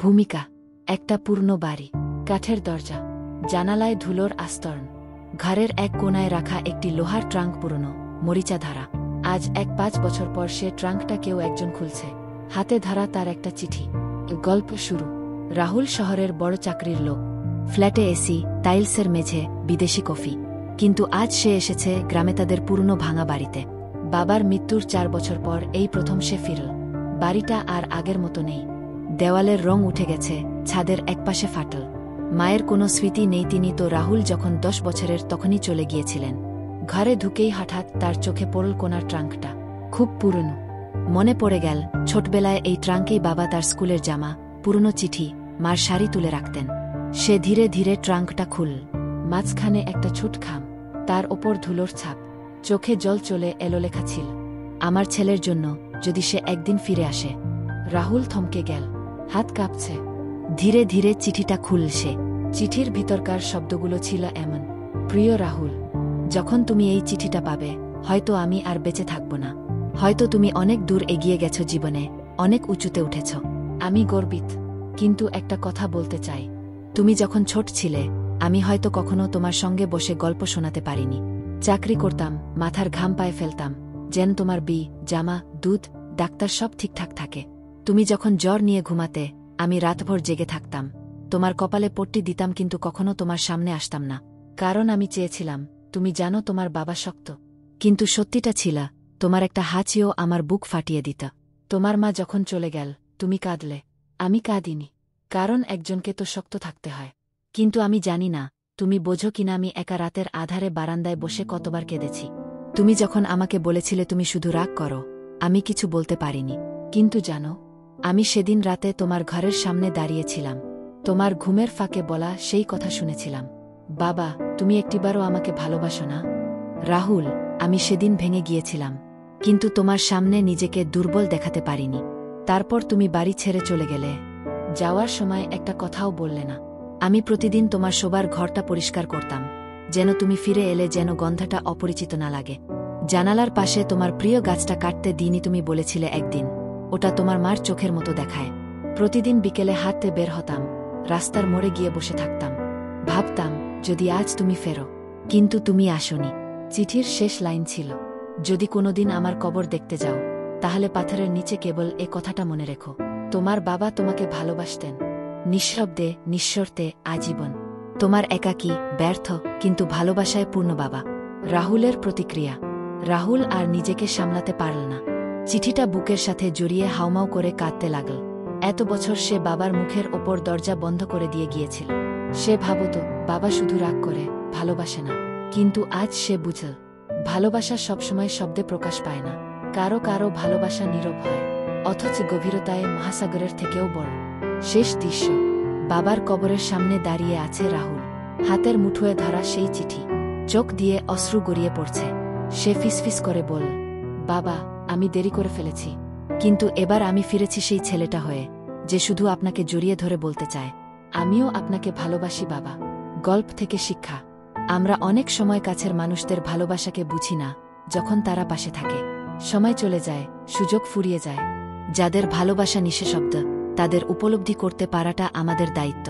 ভূমিকা একটা পূর্ণ বাড়ি, কাঠের দরজা, জানালায় ধুলোর আস্তরণ, ঘরের এক কোণায় রাখা একটি লোহার ট্রাঙ্ক, পুরনো মরিচা ধারা। আজ 5 বছর পর সে ট্রাঙ্কটা কেউ একজন খুলছে, হাতে ধরা তার একটা চিঠি। গল্প শুরু। রাহুল শহরের বড় চাকরির লোক, ফ্ল্যাটে এসি, টাইলসের মেঝে, বিদেশি কফি। কিন্তু আজ সে এসেছে গ্রামে, তাদের পুরনো ভাঙা বাড়িতে। বাবার মৃত্যুর 4 বছর পর এই প্রথম সে ফিরল। বাড়িটা আর আগের মতো নেই, দেওয়ালের রং উঠে গেছে, ছাদের একপাশে ফাটল। মায়ের কোনো স্মৃতি নেই। তিনি তো রাহুল যখন 10 বছরের তখনই চলে গিয়েছিলেন। ঘরে ঢুকেই হঠাৎ তার চোখে পড়ল কোনার ট্রাঙ্কটা, খুব পুরনো। মনে পড়ে গেল ছোটবেলায় এই ট্রাঙ্কেই বাবা তার স্কুলের জামা, পুরনো চিঠি, মার শাড়ি তুলে রাখতেন। সে ধীরে ধীরে ট্রাঙ্কটা খুলল। মাঝখানে একটা ছোট খাম, তার ওপর ধুলোর ছাপ, চোখে জল চলে এলো, লেখা ছিল, আমার ছেলের জন্য, যদি সে একদিন ফিরে আসে। রাহুল থমকে গেল, হাত কাঁপছে। ধীরে ধীরে চিঠিটা খুলল সে। চিঠির ভিতরকার শব্দগুলো ছিল এমন, প্রিয় রাহুল, যখন তুমি এই চিঠিটা পাবে, হয়তো আমি আর বেঁচে থাকব না। হয়তো তুমি অনেক দূর এগিয়ে গেছো জীবনে, অনেক উঁচুতে উঠেছ। আমি গর্বিত, কিন্তু একটা কথা বলতে চাই। তুমি যখন ছোট ছিলে, আমি হয়তো কখনো তোমার সঙ্গে বসে গল্প শোনাতে পারিনি। চাকরি করতাম, মাথার ঘাম পায়ে ফেলতাম, যেন তোমার জামা, দুধ, ডাক্তার সব ঠিকঠাক থাকে। তুমি যখন জ্বর নিয়ে ঘুমাতে, আমি রাতভর জেগে থাকতাম। তোমার কপালে পট্টি দিতাম, কিন্তু কখনো তোমার সামনে আসতাম না, কারণ আমি চেয়েছিলাম, তুমি জানো তোমার বাবা শক্ত। কিন্তু সত্যিটা ছিল, তোমার একটা হাঁচিও আমার বুক ফাটিয়ে দিত। তোমার মা যখন চলে গেল, তুমি কাঁদলে, আমি কাঁদিনি, কারণ একজনকে তো শক্ত থাকতে হয়। কিন্তু আমি জানি না তুমি বোঝো কিনা, আমি একা রাতের আধারে বারান্দায় বসে কতবার কেঁদেছি। তুমি যখন আমাকে বলেছিলে তুমি শুধু রাগ করো, আমি কিছু বলতে পারিনি। কিন্তু জানো, আমি সেদিন রাতে তোমার ঘরের সামনে দাঁড়িয়েছিলাম, তোমার ঘুমের ফাঁকে বলা সেই কথা শুনেছিলাম, বাবা, তুমি একটিবারও আমাকে ভালোবাসো না। রাহুল, আমি সেদিন ভেঙে গিয়েছিলাম, কিন্তু তোমার সামনে নিজেকে দুর্বল দেখাতে পারিনি। তারপর তুমি বাড়ি ছেড়ে চলে গেলে, যাওয়ার সময় একটা কথাও বললে না। আমি প্রতিদিন তোমার শোবার ঘরটা পরিষ্কার করতাম, যেন তুমি ফিরে এলে যেন গন্ধটা অপরিচিত না লাগে। জানালার পাশে তোমার প্রিয় গাছটা কাটতে দিইনি, তুমি বলেছিলে একদিন, ওটা তোমার মার চোখের মতো দেখায়। প্রতিদিন বিকেলে হাঁটতে বের হতাম, রাস্তার মোড়ে গিয়ে বসে থাকতাম, ভাবতাম যদি আজ তুমি ফেরো। কিন্তু তুমি আসোনি। চিঠির শেষ লাইন ছিল, যদি কোনোদিন আমার কবর দেখতে যাও, তাহলে পাথরের নিচে কেবল এ কথাটা মনে রেখো, তোমার বাবা তোমাকে ভালোবাসতেন, নিঃশব্দে, নিঃশর্তে, আজীবন। তোমার একাকী, ব্যর্থ, কিন্তু ভালোবাসায় পূর্ণ বাবা। রাহুলের প্রতিক্রিয়া। রাহুল আর নিজেকে সামলাতে পারল না। চিঠিটা বুকের সাথে জড়িয়ে হাউমাউ করে কাঁদতে লাগল। এত বছর সে বাবার মুখের ওপর দরজা বন্ধ করে দিয়ে গিয়েছিল। সে ভাবত, বাবা শুধু রাগ করে, ভালোবাসে না। কিন্তু আজ সে বুঝল, ভালোবাসা সবসময় শব্দে প্রকাশ পায় না। কারো কারো ভালোবাসা নীরব হয়, অথচ গভীরতায় মহাসাগরের থেকেও বড়। শেষ দৃশ্য। বাবার কবরের সামনে দাঁড়িয়ে আছে রাহুল, হাতের মুঠোয় ধরা সেই চিঠি, চোখ দিয়ে অশ্রু গড়িয়ে পড়ছে। সে ফিসফিস করে বলল, বাবা, আমি দেরি করে ফেলেছি, কিন্তু এবার আমি ফিরেছি সেই ছেলেটা হয়ে, যে শুধু আপনাকে জড়িয়ে ধরে বলতে চায়, আমিও আপনাকে ভালোবাসি বাবা। গল্প থেকে শিক্ষা। আমরা অনেক সময় কাছের মানুষদের ভালোবাসাকে বুঝি না, যখন তারা পাশে থাকে। সময় চলে যায়, সুযোগ ফুরিয়ে যায়। যাদের ভালোবাসা নিঃশব্দ, তাদের উপলব্ধি করতে পারাটা আমাদের দায়িত্ব।